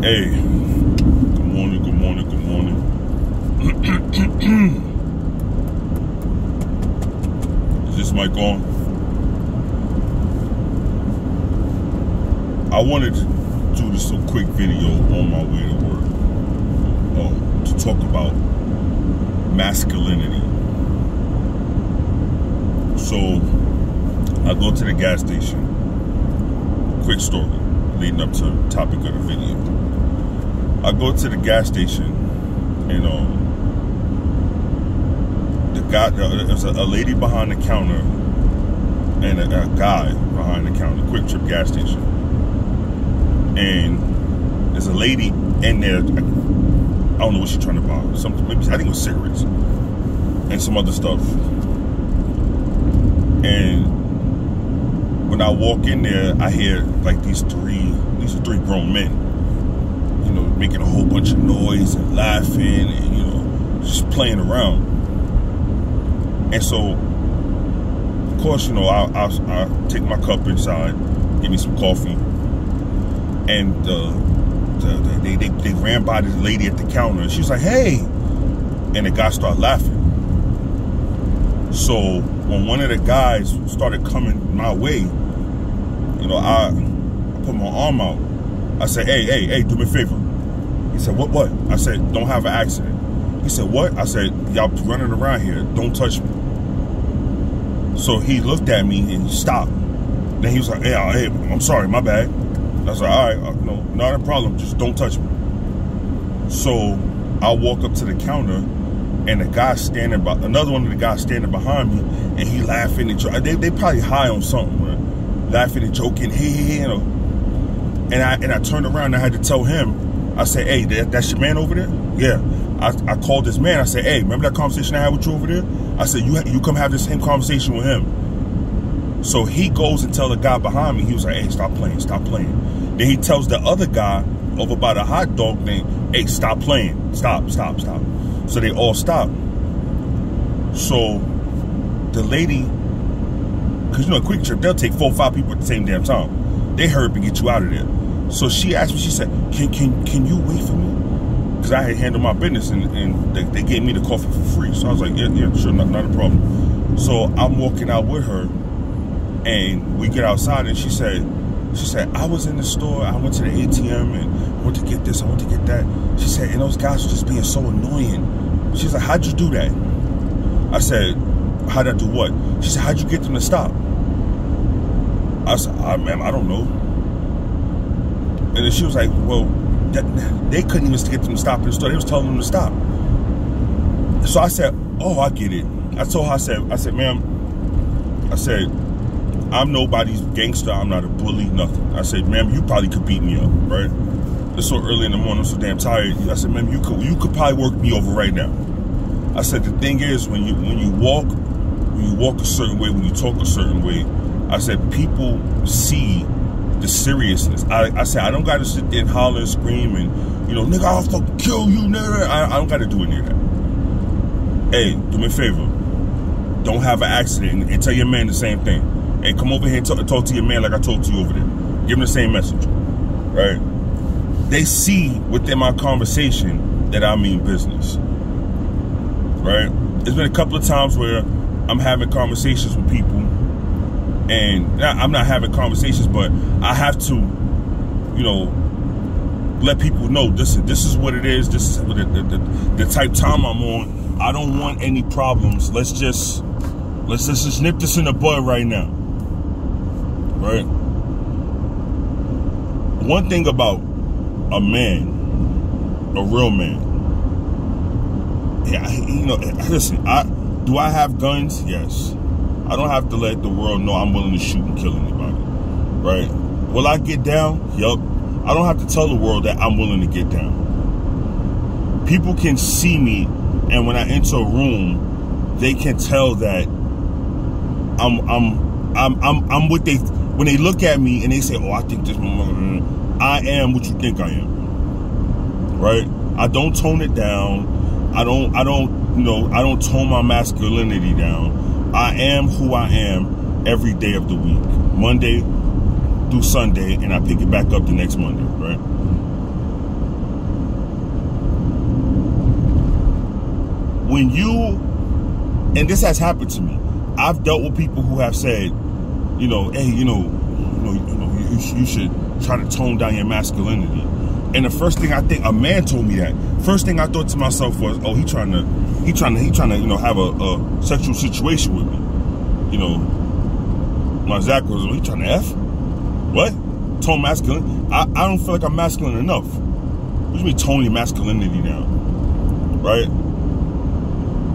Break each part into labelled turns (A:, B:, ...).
A: Hey, good morning, good morning, good morning. Is this mic on? I wanted to do this a quick video on my way to work to talk about masculinity. So, I go to the gas station. Quick story leading up to the topic of the video. I go to the gas station, and there's a lady behind the counter and a guy behind the counter. Quick Trip gas station, and there's a lady in there. I don't know what she's trying to buy. Maybe I think it was cigarettes and some other stuff. And when I walk in there, I hear like these are three grown men, making a whole bunch of noise and laughing and, just playing around. And so, of course, I take my cup inside, give me some coffee, and they ran by this lady at the counter, and she was like, "Hey," and the guy started laughing. So when one of the guys started coming my way, I put my arm out. I said, hey, do me a favor. He said, what? I said, don't have an accident. He said, what? I said, y'all running around here. Don't touch me. So he looked at me and stopped. Then he was like, hey, I'm sorry, my bad. I was like, all right, no, not a problem. Just don't touch me. So I walk up to the counter, and the guy another one of the guys standing behind me, and he laughing and they probably high on something, right? Laughing and joking, hey, And I turned around and I had to tell him, I said, hey, that's your man over there? Yeah. I called this man. I said, hey, remember that conversation I had with you over there? I said, you come have the same conversation with him. So he goes and tell the guy behind me. He was like, hey, stop playing. Then he tells the other guy over by the hot dog thing, hey, stop playing. Stop. So they all stop. So the lady, because Quick Trip, they'll take 4 or 5 people at the same damn time. They hurry up and get you out of there. So she asked me, she said, can you wait for me? Because I had handled my business, and they gave me the coffee for free. So I was like, yeah, sure, not a problem. So I'm walking out with her, and we get outside, and she said, I was in the store, I went to the ATM, and I went to get this, I went to get that. She said, and those guys were just being so annoying. She's like, how'd you do that? I said, how'd I do what? She said, how'd you get them to stop? I said, ma'am, I don't know. And then she was like, well, they couldn't even get them to stop in the store. They was telling them to stop. So I said, oh, I get it. I told her, I said, ma'am, I said, I'm nobody's gangster. I'm not a bully, nothing. I said, ma'am, you probably could beat me up, right? It's so early in the morning, I'm so damn tired. I said, ma'am, you could probably work me over right now. I said, the thing is, when you walk a certain way, when you talk a certain way, I said, people see the seriousness. I said, I don't got to sit there and holler and scream and, nigga, I'll fucking kill you, nigga. I don't got to do any of that. Hey, do me a favor. Don't have an accident, and tell your man the same thing. Hey, come over here and talk to your man like I talked to you over there. Give him the same message, right? They see within my conversation that I mean business, right? There's been a couple of times where I'm having conversations with people, and I'm not having conversations, but I have to, let people know this is what it is. This is the type time I'm on. I don't want any problems. Let's just nip this in the bud right now, right? One thing about a man, a real man. Yeah, listen, do I have guns? Yes. I don't have to let the world know I'm willing to shoot and kill anybody, right? Will I get down? Yup. I don't have to tell the world that I'm willing to get down. People can see me, and when I enter a room, they can tell that I'm what they, when they look at me and they say, oh, I think this, I am what you think I am, right? I don't tone it down. I don't tone my masculinity down. I am who I am every day of the week, Monday through Sunday, and I pick it back up the next Monday, right? when you, and this has happened to me, I've dealt with people who have said, you know, hey, you should try to tone down your masculinity. And the first thing I think, a man told me that. First thing I thought to myself was, oh, he trying to, have a sexual situation with me. You know, my Zach was, he trying to F? What? Tone masculine? I don't feel like I'm masculine enough. What do you mean tone your masculinity down? Right?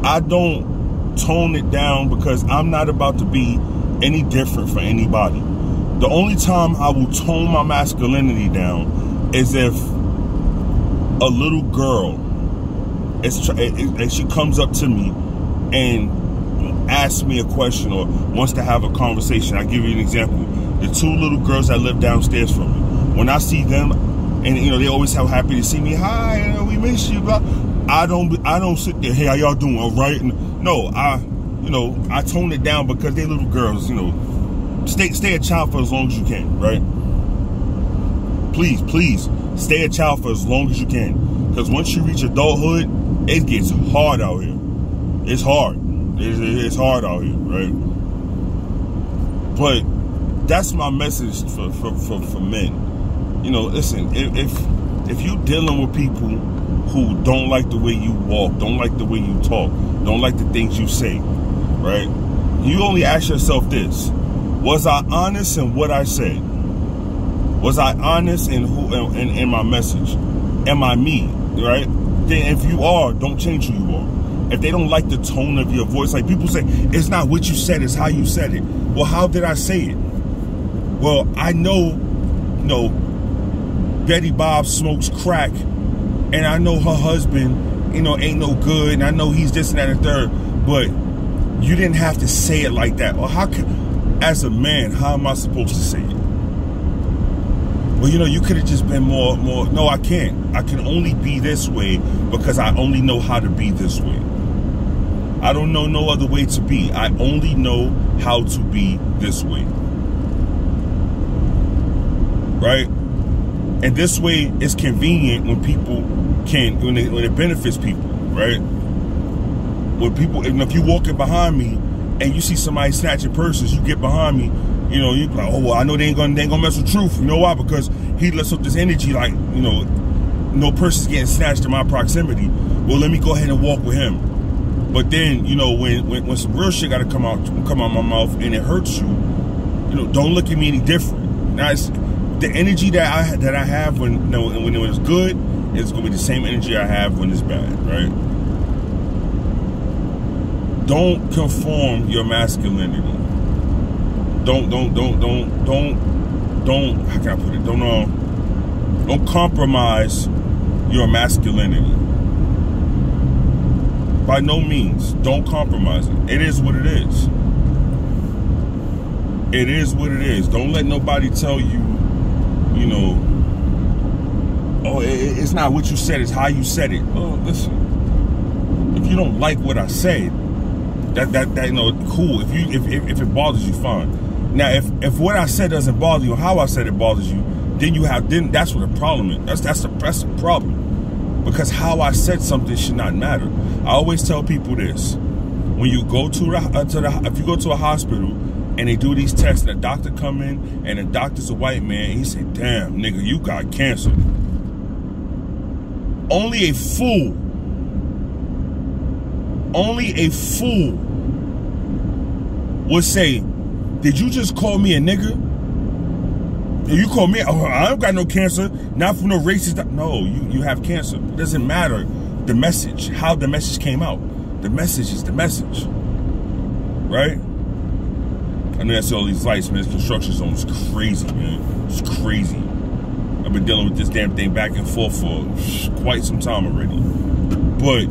A: I don't tone it down because I'm not about to be any different for anybody. The only time I will tone my masculinity down is if a little girl, she comes up to me and asks me a question or wants to have a conversation. I'll give you an example. The two little girls that live downstairs from me, when I see them, and they always so happy to see me. Hi, we miss you. Blah. I don't sit there. Hey, how y'all doing? All right? No, I tone it down because they're little girls. Stay a child for as long as you can, right? Please, stay a child for as long as you can. Because once you reach adulthood, it gets hard out here. It's hard. It's hard out here, right? But that's my message for men. Listen, if you're dealing with people who don't like the way you walk, don't like the way you talk, don't like the things you say, right? You only ask yourself this: was I honest in what I said? Was I honest in in my message? Am I me? Right? Then if you are, don't change who you are. If they don't like the tone of your voice, like people say, it's not what you said, it's how you said it. Well, how did I say it? Well, I know, Betty Bob smokes crack, and I know her husband, ain't no good, and I know he's this and that and third, but you didn't have to say it like that. Well, as a man, how am I supposed to say it? Well, you could have just been more. No, I can't. I can only be this way because I only know how to be this way. I don't know no other way to be. I only know how to be this way. Right? And this way is convenient when people when it benefits people, right? When people, if you're walking behind me and you see somebody snatching purses, you get behind me, you're like, oh, well, I know they ain't gonna mess with Truth. You know why? Because he lets up this energy like, no person's getting snatched in my proximity. Well, let me go ahead and walk with him. But then, when some real shit gotta come out my mouth and it hurts you, don't look at me any different. Now, it's the energy that I have when it's good, it's gonna be the same energy I have when it's bad, right? Don't conform your masculinity. Don't, how can I put it? Don't compromise your masculinity. By no means, don't compromise it. It is what it is. It is what it is. Don't let nobody tell you, oh, it's not what you said, it's how you said it. Oh, listen, if you don't like what I said, cool. If it bothers you, fine. Now, if what I said doesn't bother you, how I said it bothers you, then that's what the problem is. That's the problem. Because how I said something should not matter. I always tell people this: when you go if you go to a hospital and they do these tests, and the doctor come in and the doctor's a white man, and he say, "Damn, nigga, you got cancer." Only a fool would say, "Did you just call me a nigga? You call me, oh, I don't got no cancer, not from no racist." No, you have cancer. It doesn't matter the message, how the message came out. The message is the message, right? I know that's all these lights, man. This construction zone is crazy, man. It's crazy. I've been dealing with this damn thing back and forth for quite some time already. But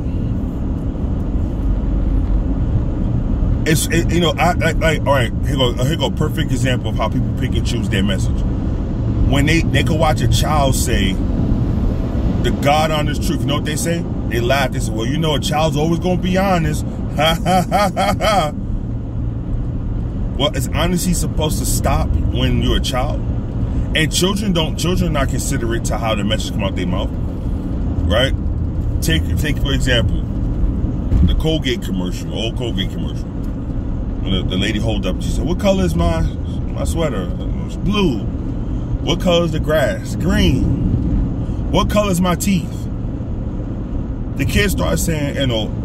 A: all right, here go a perfect example of how people pick and choose their message. When they can watch a child say, "The God honest truth," you know what they say? They laugh. They say, "Well, a child's always gonna be honest." Ha ha ha ha ha. Well, is honesty supposed to stop when you're a child? And children are not considerate to how the message come out their mouth, right? Take for example, the Colgate commercial, old Colgate commercial. When the lady hold up, she said, "What color is my sweater?" It's blue. What color is the grass? Green. What color is my teeth? The kids started saying,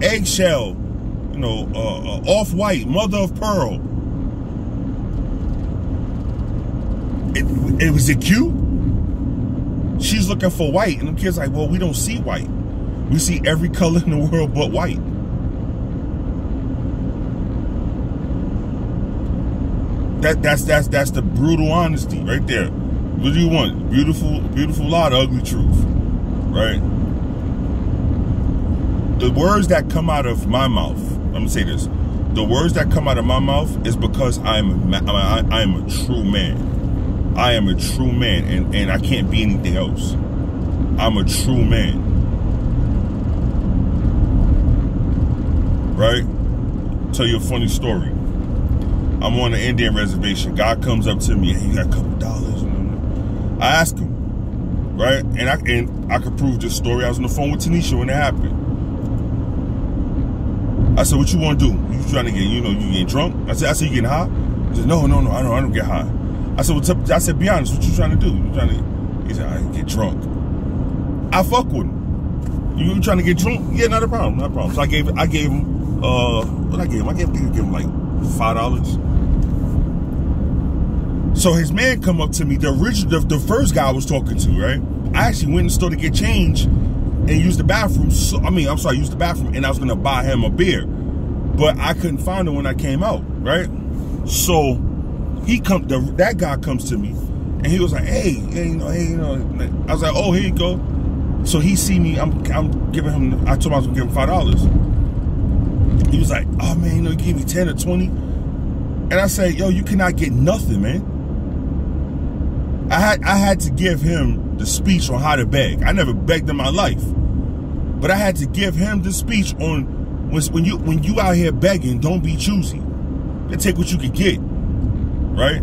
A: eggshell, off-white, mother of pearl. Was it cute? She's looking for white, and the kid's like, well, we don't see white. We see every color in the world but white. That's the brutal honesty right there. What do you want? Beautiful lie, the ugly truth, right? The words that come out of my mouth, I'm gonna say this. The words that come out of my mouth is because I am a true man. I am a true man, and I can't be anything else. I'm a true man. Right? Tell you a funny story. I'm on an Indian reservation. Guy comes up to me, and he got a couple dollars. I ask him, right? And I could prove this story. I was on the phone with Tanisha when it happened. I said, "What you want to do? You trying to get, you getting drunk?" I said, "You getting high?" He said, "No, I don't get high." I said, "Be honest, what you trying to do?" He said, "I get drunk." I fuck with him. You trying to get drunk? Yeah, not a problem. So I gave him, what I gave him? I gave him like $5. So his man come up to me, the first guy I was talking to, right? I actually went in the store to get change and used the bathroom. Used the bathroom, and I was gonna buy him a beer, but I couldn't find it when I came out, right? So that guy comes to me, and he was like, hey, I was like, oh, here you go. So he see me, I'm giving him, I told him I was gonna give him $5. He was like, oh man, you give me 10 or 20. And I said, yo, you cannot get nothing, man. I had to give him the speech on how to beg. I never begged in my life, but I had to give him the speech on when you out here begging, don't be choosy. You take what you can get, right?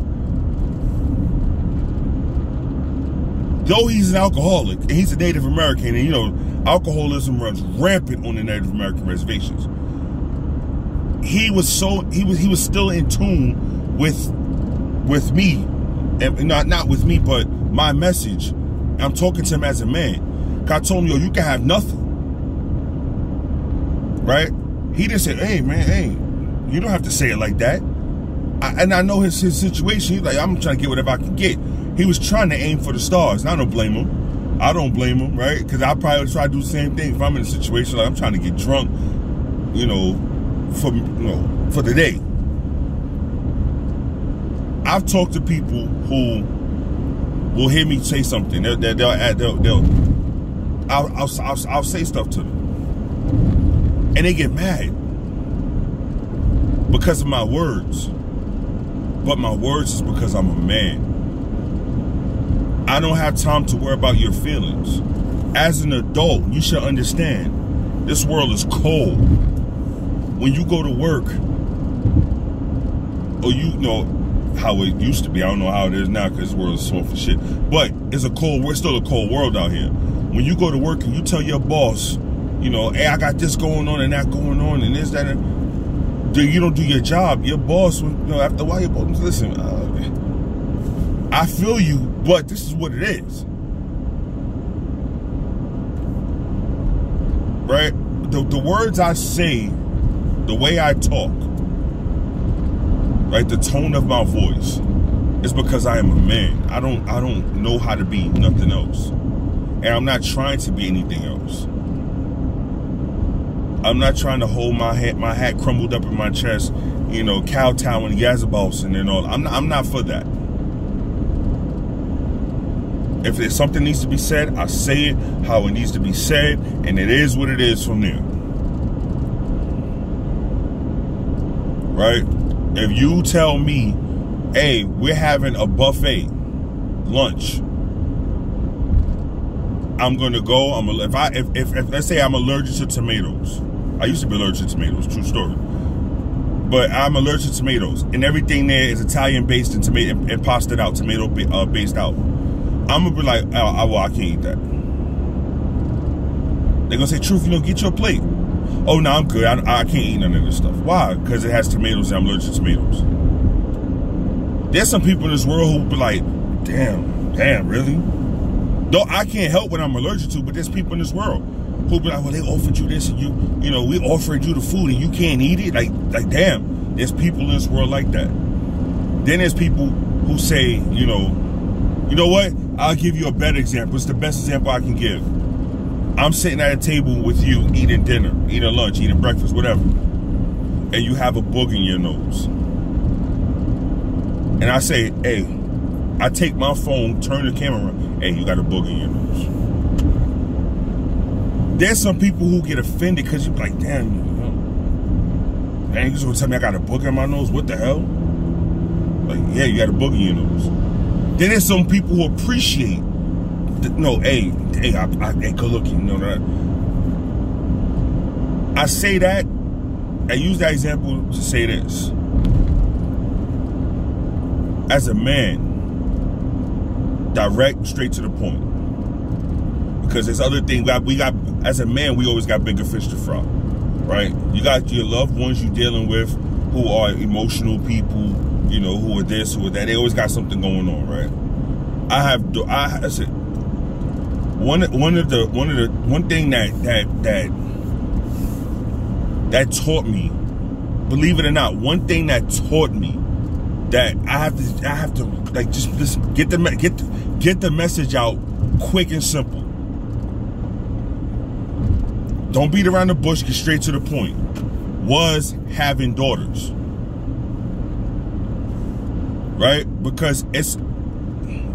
A: Though he's an alcoholic and he's a Native American, and alcoholism runs rampant on the Native American reservations. He was still in tune with me, and not with me, but my message. I'm talking to him as a man. I told him, yo, you can have nothing, right? He just said, hey man, hey, you don't have to say it like that. And I know his situation. He's like, I'm trying to get whatever I can get. He was trying to aim for the stars, and I don't blame him. Right? Because I probably would try to do the same thing if I'm in a situation like I'm trying to get drunk, for the day. I've talked to people who will hear me say something. I'll say stuff to them, and they get mad because of my words. But my words is because I'm a man. I don't have time to worry about your feelings. As an adult, you should understand this world is cold. When you go to work, or how it used to be. I don't know how it is now because this world is soft for shit. But we're still a cold world out here. When you go to work and you tell your boss, hey, I got this going on and that going on and this, that, and you don't do your job, your boss, after a while, your boss, listen, I feel you, but this is what it is. Right? The words I say, the way I talk, right, the tone of my voice is because I am a man. I don't know how to be nothing else. And I'm not trying to be anything else. I'm not trying to hold my hat crumbled up in my chest, kowtowing Yazabos and all. I'm not for that. If there's something needs to be said, I say it how it needs to be said, and it is what it is from there. Right? If you tell me, hey, we're having a buffet lunch, I'm gonna go. If let's say I'm allergic to tomatoes. I used to be allergic to tomatoes, true story. But I'm allergic to tomatoes, and everything there is Italian based and tomato and pasted out, tomato based out. I'm gonna be like, I can't eat that. They're gonna say, Truth, get your plate. Oh, no, I'm good. I can't eat none of this stuff. Why? Because it has tomatoes and I'm allergic to tomatoes. There's some people in this world who be like, damn, really? Though I can't help what I'm allergic to, but there's people in this world who be like, well, they offered you this and you know, we offered you the food and you can't eat it. Like damn, there's people in this world like that. Then there's people who say, you know what? I'll give you a better example. It's the best example I can give. I'm sitting at a table with you, eating dinner, eating lunch, eating breakfast, whatever. And you have a booger in your nose. And I say, hey, I take my phone, turn the camera around. Hey, you got a booger in your nose. There's some people who get offended because you're like, damn, you just gonna tell me I got a booger in my nose? What the hell? Like, yeah, you got a booger in your nose. Then there's some people who appreciate, hey, good looking, you know that. I say that, I use that example to say this. As a man, direct, straight to the point. Because there's other things we got as a man, we always got bigger fish to fry, right? You got your loved ones you're dealing with who are emotional people, you know, who are this, who are that. They always got something going on, right? I said one thing that taught me, believe it or not, one thing that taught me that I have to like just get the message out quick and simple. Don't beat around the bush, get straight to the point. Was having daughters. Right? Because it's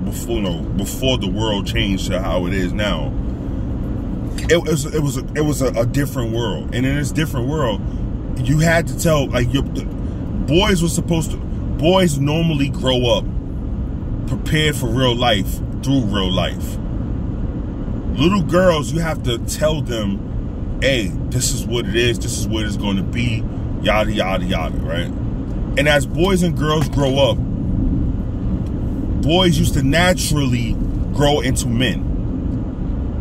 A: before the world changed to how it is now. It was a different world. And in this different world, you had to tell, like, boys normally grow up prepared for real life through real life. Little girls, you have to tell them, hey, this is what it is, this is what it's going to be, yada, yada, yada, right? And as boys and girls grow up, boys used to naturally grow into men.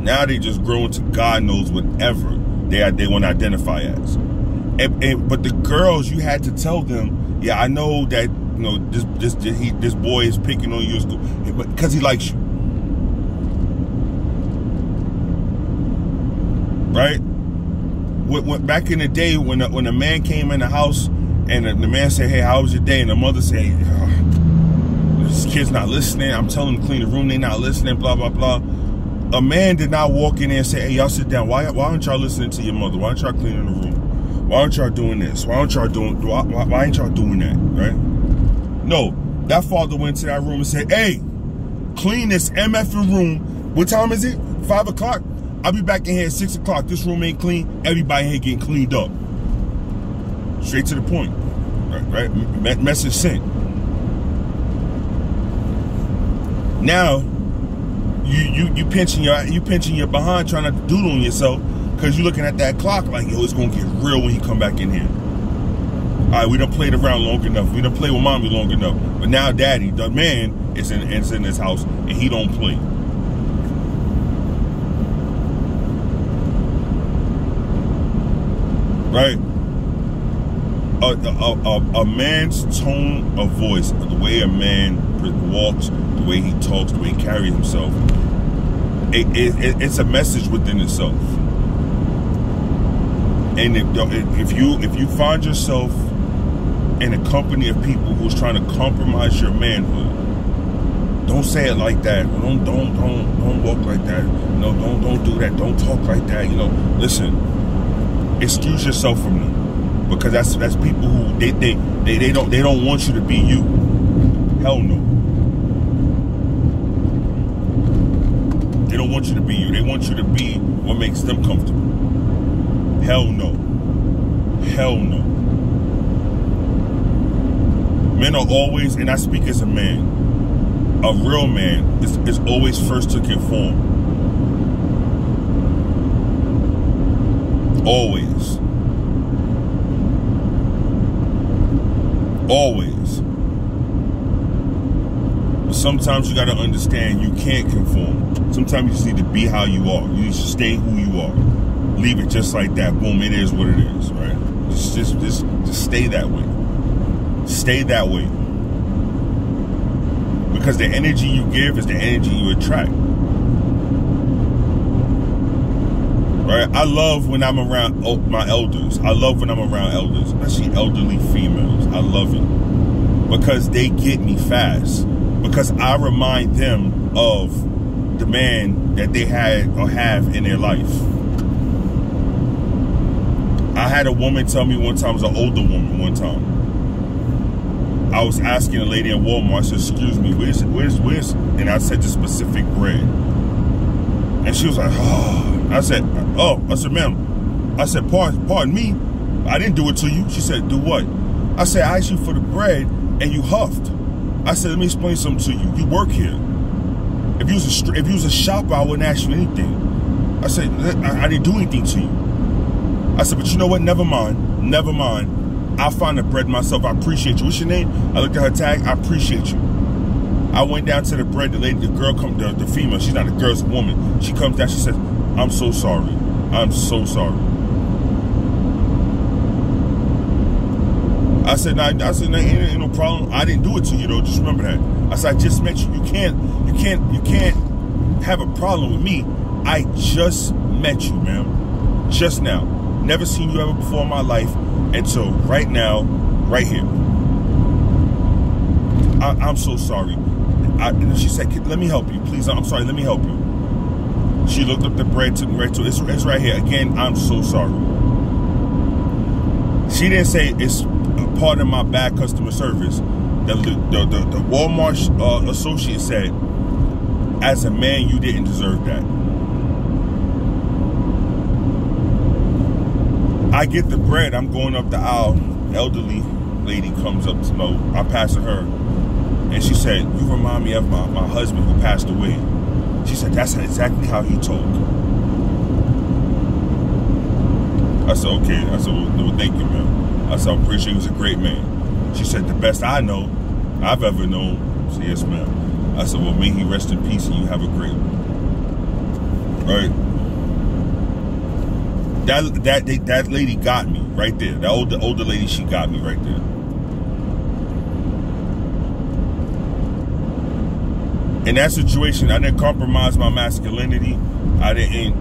A: Now they just grow into God knows whatever they want to identify as. But the girls, you had to tell them, yeah, I know that, you know, this boy is picking on you because he likes you, right? Back in the day, when a man came in the house and the man said, hey, how was your day? And the mother said, this kid's not listening. I'm telling them to clean the room. They not listening, blah, blah, blah. A man did not walk in there and say, hey, y'all sit down. Why aren't y'all listening to your mother? Why aren't y'all cleaning the room? Why aren't y'all doing this? Why ain't y'all doing that, right? No, that father went to that room and said, hey, clean this MFing room. What time is it? 5 o'clock? I'll be back in here at 6 o'clock. This room ain't clean. Everybody in here getting cleaned up. Straight to the point, right? Message sent. Now, you pinching your behind trying not to doodle on yourself because you're looking at that clock like, yo, it's gonna get real when you come back in here. All right, we done played around long enough. We done played with mommy long enough. But now daddy, the man, is in his house and he don't play. Right? A man's tone of voice, the way a man walks, the way he talks, the way he carries himself, it's a message within itself. And if you find yourself in a company of people who's trying to compromise your manhood, don't say it like that. Don't walk like that. No, don't do that. Don't talk like that. You know, listen. Excuse yourself from them, because that's people who they don't want you to be you. Hell no. They don't want you to be you. They want you to be what makes them comfortable. Hell no. Hell no. Men are always, and I speak as a man, a real man is always first to conform. Always. Always. But sometimes you got to understand you can't conform. Sometimes you just need to be how you are. You need to stay who you are. leave it just like that. Boom, it is what it is, right? Just stay that way. Stay that way. Because the energy you give is the energy you attract. Right? I love when I'm around my elders. I love when I'm around elders, especially elderly females. I love it. Because they get me fast. Because I remind them of the man that they had or have in their life. I had a woman tell me one time, it was an older woman one time. I was asking a lady in Walmart, I said, excuse me, where's, and I said the specific bread. And she was like, oh. I said, ma'am. I said, pardon me. I didn't do it to you. She said, do what? I said, I asked you for the bread and you huffed. I said, let me explain something to you. You work here. If you was a shopper, I wouldn't ask you anything. I said, I didn't do anything to you. I said, but you know what? Never mind. Never mind. I'll find the bread myself. I appreciate you. What's your name? I looked at her tag. I appreciate you. I went down to the bread. The lady, the girl, the female, she's not a girl, it's a woman. She comes down. She says, I'm so sorry. I'm so sorry. I said, ain't no problem. I didn't do it to you though. Just remember that. I said, I just met you. You can't have a problem with me. I just met you, ma'am. Just now. Never seen you ever before in my life until right now, right here. I'm so sorry. She said, let me help you, please. I'm sorry, let me help you. She looked up the bread, took me right to it. It's right here. Again, I'm so sorry. She didn't say it's a part of my bad customer service. The Walmart associate said, as a man, you didn't deserve that. I get the bread. I'm going up the aisle. Elderly lady comes up to me. I pass her. And she said, you remind me of my husband who passed away. She said, that's exactly how he talked. I said, okay. I said, well, thank you, man. I said, I'm pretty sure he was a great man. She said, the best I've ever known. I said, yes, ma'am. I said, well, may he rest in peace and you have a great one. Right? That lady got me right there. That older lady, she got me right there. In that situation, I didn't compromise my masculinity. I didn't,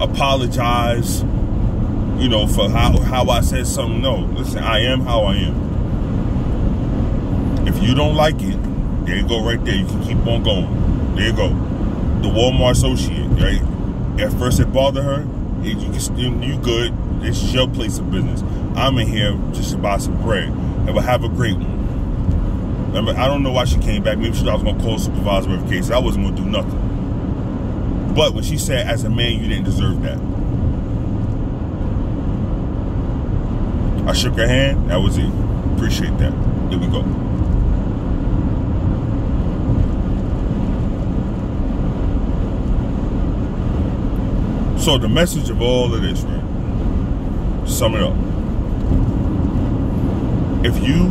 A: apologize, for how I said something. No, listen, I am how I am. If you don't like it, there you go right there. You can keep on going. There you go. The Walmart associate, right? At first it bothered her. You good. It's your place of business. I'm in here just to buy some bread. And we'll have a great one. Remember, I don't know why she came back. Maybe she thought I was going to call supervisor whatever case. I wasn't going to do nothing. But when she said, as a man, you didn't deserve that. I shook her hand. That was it. Appreciate that. Here we go. So the message of all of this, right? Sum it up. If you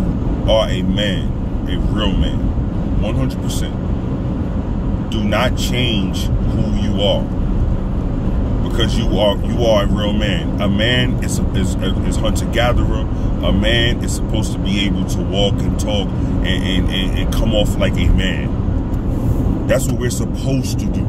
A: are a man, a real man, 100%, do not change who you are, because you are a real man. A man is hunter-gatherer. A man is supposed to be able to walk and talk and come off like a man. That's what we're supposed to do.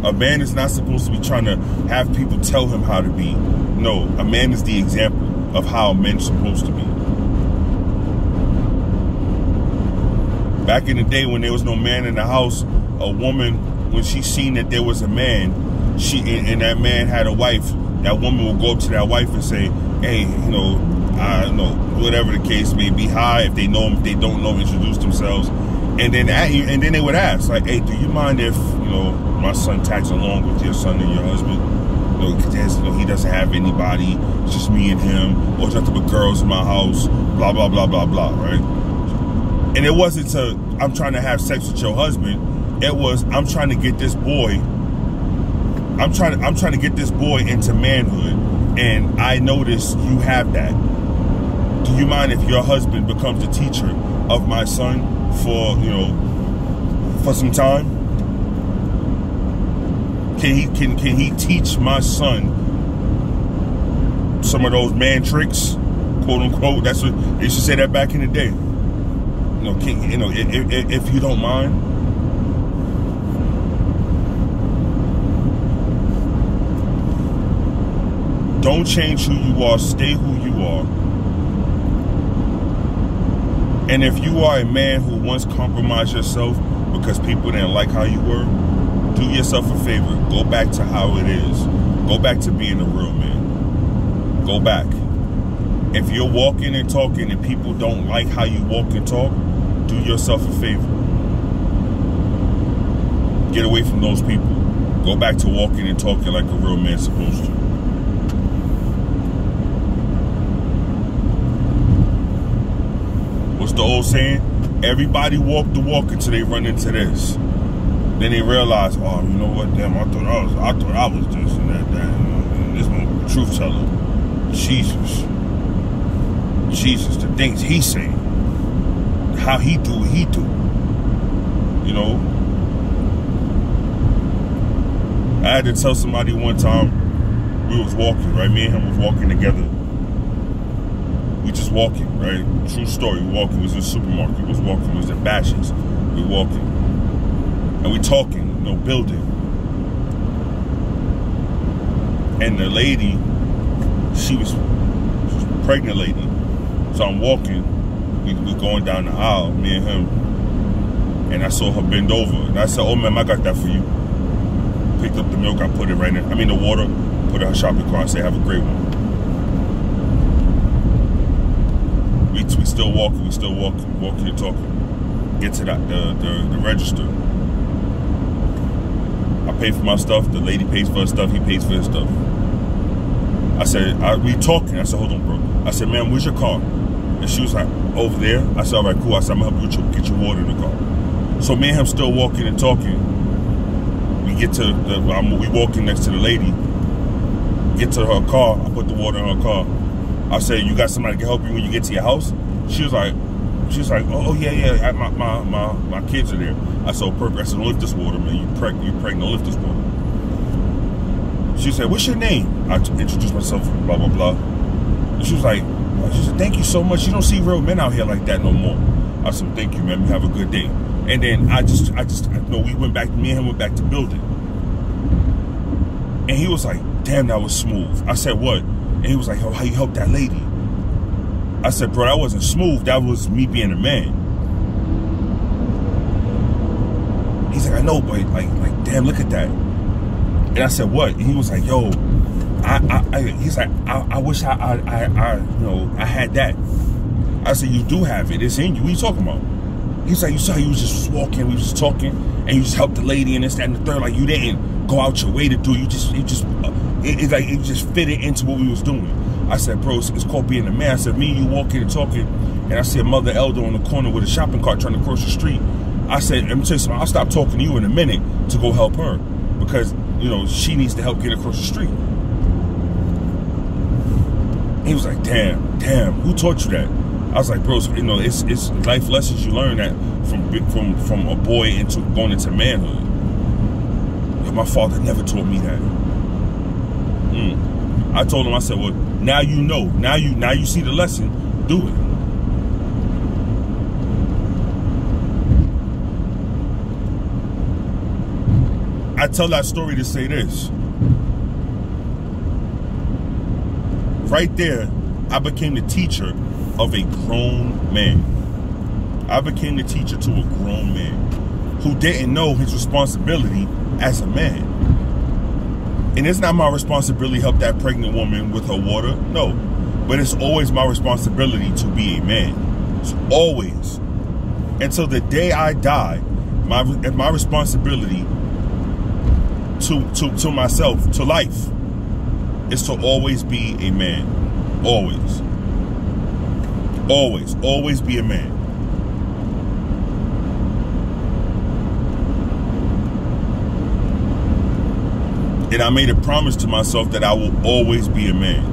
A: A man is not supposed to be trying to have people tell him how to be. No, a man is the example of how a man's supposed to be. Back in the day when there was no man in the house, a woman, when she seen that there was a man, and that man had a wife, that woman will go up to that wife and say, hey, I don't know, whatever the case may be, hi, if they know him, if they don't know him, introduce themselves. And then they would ask, like, hey, do you mind if, my son tags along with your son and your husband? He doesn't have anybody. It's just me and him. Or nothing but girls in my house. Blah, blah, blah, blah, blah, right? And it wasn't I'm trying to have sex with your husband. It was, I'm trying to get this boy. I'm trying to get this boy into manhood. And I notice you have that. Do you mind if your husband becomes the teacher of my son for, for some time? Can he teach my son some of those man tricks, quote unquote? That's what they used to say that back in the day. If you don't mind. Don't change who you are. Stay who you are. And if you are a man who once compromised yourself because people didn't like how you were, do yourself a favor. Go back to how it is. Go back to being a real man. Go back. If you're walking and talking and people don't like how you walk and talk, do yourself a favor. Get away from those people. Go back to walking and talking like a real man's supposed to. What's the old saying? Everybody walk the walk until they run into this. Then they realize, oh, you know what? Damn, I thought I was this and that. And this one, truth teller. Jesus, the things he's saying, how he do what he do. You know, I had to tell somebody one time, we was walking, right? Me and him was walking together. We just walking, right? True story. We walking. We was in the supermarket. We was walking. We was in Bashes. We walking. And we talking, you know, building. And the lady, she was a pregnant lady. So I'm walking. We going down the aisle, me and him. And I saw her bend over. And I said, oh, man, I got that for you. Picked up the milk. I put it right in. The water. Put it in her shopping cart and said, have a great one. We still walking. We still walking. Walking and talking. Get to the register. I pay for my stuff. The lady pays for her stuff. He pays for his stuff. I said, we talking. I said, hold on, bro. I said, ma'am, where's your car? And she was like, over there. I said, all right, cool. I said, I'm going to help you get your water in the car. So me and him still walking and talking. We get to we walking next to the lady. Get to her car. I put the water in her car. I said, you got somebody to help you when you get to your house? She was like, oh yeah. My kids are there. I said, perfect. I said, don't lift this water, man. You pregnant. Don't lift this water. She said, what's your name? I introduced myself, blah, blah, blah. And she said, thank you so much. You don't see real men out here like that no more. I said, thank you, man. You have a good day. And then we went back, me and him went back to building. And he was like, damn, that was smooth. I said, what? And he was like, how you helped that lady? I said, bro, that wasn't smooth. That was me being a man. He's like, I know, but like, damn, look at that. And I said, what? And he was like, yo, he's like, I wish I had that. I said, you do have it. It's in you. What are you talking about? He's like, you saw he was just walking. We was just talking, and you just helped the lady and this, that, and the third. Like, you didn't go out your way to do it. It just fitted into what we was doing. I said, bro, it's called being a man. I said, me and you walking and talking, and I see a mother elder on the corner with a shopping cart trying to cross the street. I said, let me tell you something. I'll stop talking to you in a minute to go help her because, you know, she needs to help get across the street. He was like, damn, who taught you that? I was like, bro, you know, it's life lessons you learn that from a boy into going into manhood. Yo, my father never taught me that. I told him, I said, well, now you know. Now you see the lesson. Do it. I tell that story to say this. Right there, I became the teacher of a grown man. I became the teacher to a grown man who didn't know his responsibility as a man. And it's not my responsibility to help that pregnant woman with her water. No. But it's always my responsibility to be a man. It's always. Until the day I die, my responsibility to myself, to life, is to always be a man. Always. Always. Always be a man. And I made a promise to myself that I will always be a man.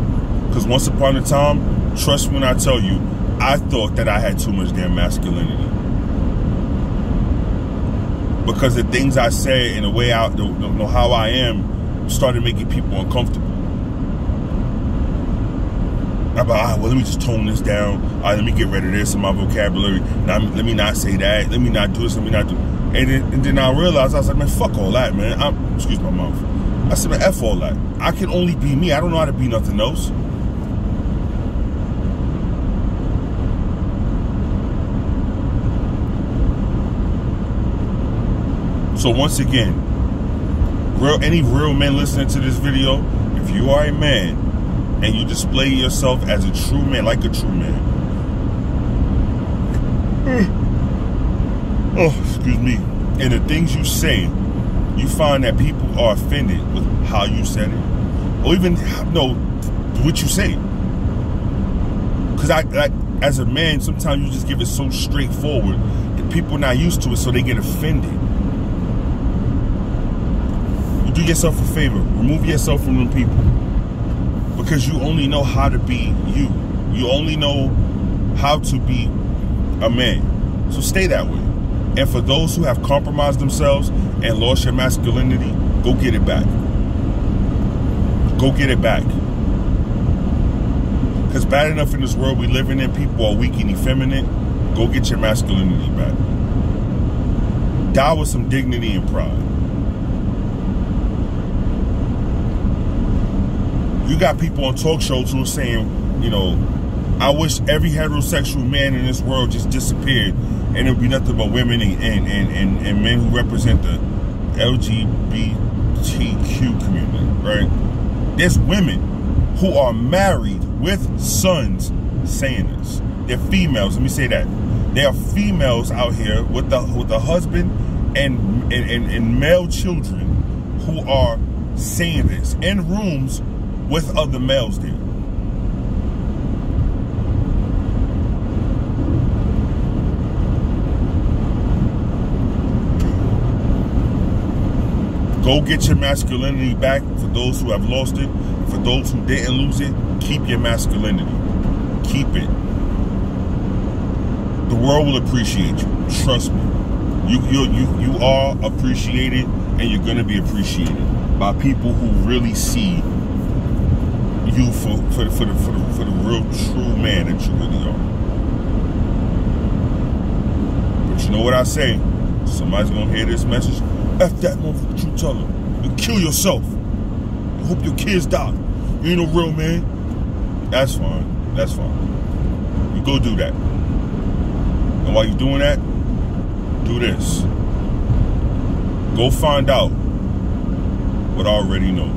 A: Because once upon a time, trust me when I tell you, I thought that I had too much damn masculinity. because the things I said and the way I, how I am, started making people uncomfortable. I'm like, well, let me just tone this down. Let me get rid of this in my vocabulary. Now, let me not say that. Let me not do this. Let me not do. And then I realized, I was like, man, fuck all that, man. Excuse my mouth. I said, man, F all that. I can only be me. I don't know how to be nothing else. So once again, any real men listening to this video, if you are a man and you display yourself as a true man, like a true man. Oh, excuse me. And the things you say, you find that people are offended with how you said it, or even what you say. Because as a man, sometimes you just give it so straightforward, and people are not used to it, so they get offended. You do yourself a favor, remove yourself from them people, because you only know how to be you. You only know how to be a man. So stay that way. And for those who have compromised themselves and lost your masculinity, go get it back. Go get it back. Because bad enough in this world we living in, people are weak and effeminate. Go get your masculinity back. Die with some dignity and pride. You got people on talk shows who are saying, you know, I wish every heterosexual man in this world just disappeared and it would be nothing but women and men who represent the LGBTQ community, right? There's women who are married with sons saying this. They're females, let me say that. There are females out here with the husband and male children who are saying this in rooms with other males there. Go get your masculinity back for those who have lost it. For those who didn't lose it, keep your masculinity. Keep it. The world will appreciate you. Trust me. You are appreciated, and you're gonna be appreciated by people who really see you for the real true man that you really are. But you know what I say? Somebody's gonna hear this message. F that motherfucker, you tell them. You kill yourself. I hope your kids die. You ain't no real man. That's fine. That's fine. You go do that. And while you're doing that, do this. Go find out what I already know.